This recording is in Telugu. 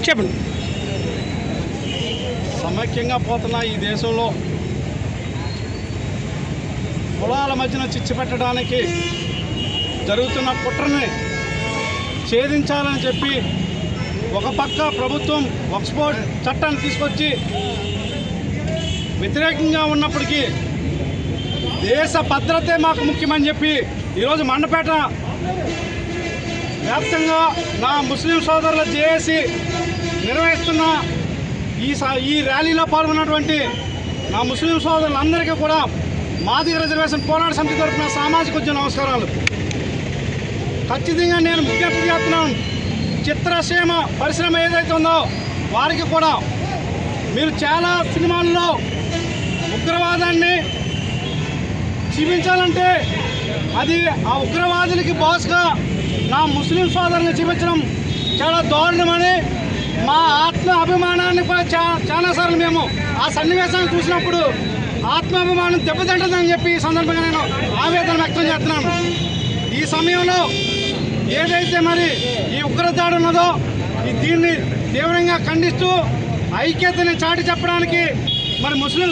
చెప్పండి. సమైక్యంగా పోతున్న ఈ దేశంలో కులాల మధ్యన చిచ్చు పెట్టడానికి జరుగుతున్న కుట్రని ఛేదించాలని చెప్పి ఒక పక్క ప్రభుత్వం వక్ఫ్ బోర్డ్ చట్టాన్ని తీసుకొచ్చి వ్యతిరేకంగా ఉన్నప్పటికీ దేశ భద్రతే మాకు ముఖ్యమని చెప్పి ఈరోజు మండపేట వ్యాప్తంగా నా ముస్లిం సోదరుల జేఏసీ నిర్వహిస్తున్న ఈ ర్యాలీలో పాల్గొన్నటువంటి నా ముస్లిం సోదరులందరికీ కూడా మాదిగ రిజర్వేషన్ పోరాట సమితి తరఫున సామాజిక ఉద్యమ నమస్కారాలు. ఖచ్చితంగా నేను విజ్ఞప్తి చేస్తున్నాను, చిత్రసీమ పరిశ్రమ ఏదైతే ఉందో వారికి కూడా మీరు చాలా సినిమాల్లో ఉగ్రవాదాన్ని చూపించాలంటే అది ఆ ఉగ్రవాదులకి బాస్గా నా ముస్లిం సోదరుని చూపించడం చాలా దారుణమని మా ఆత్మ అభిమానాన్ని కూడా చాలాసార్లు మేము ఆ సన్నివేశాన్ని చూసినప్పుడు ఆత్మాభిమానం దెబ్బతింటుందని చెప్పి ఈ సందర్భంగా నేను ఆవేదన వ్యక్తం చేస్తున్నాను. ఈ సమయంలో ఏదైతే మరి ఈ ఉగ్రదాడి ఉన్నదో దీన్ని తీవ్రంగా ఖండిస్తూ ఐక్యతని చాటి చెప్పడానికి మరి ముస్లిం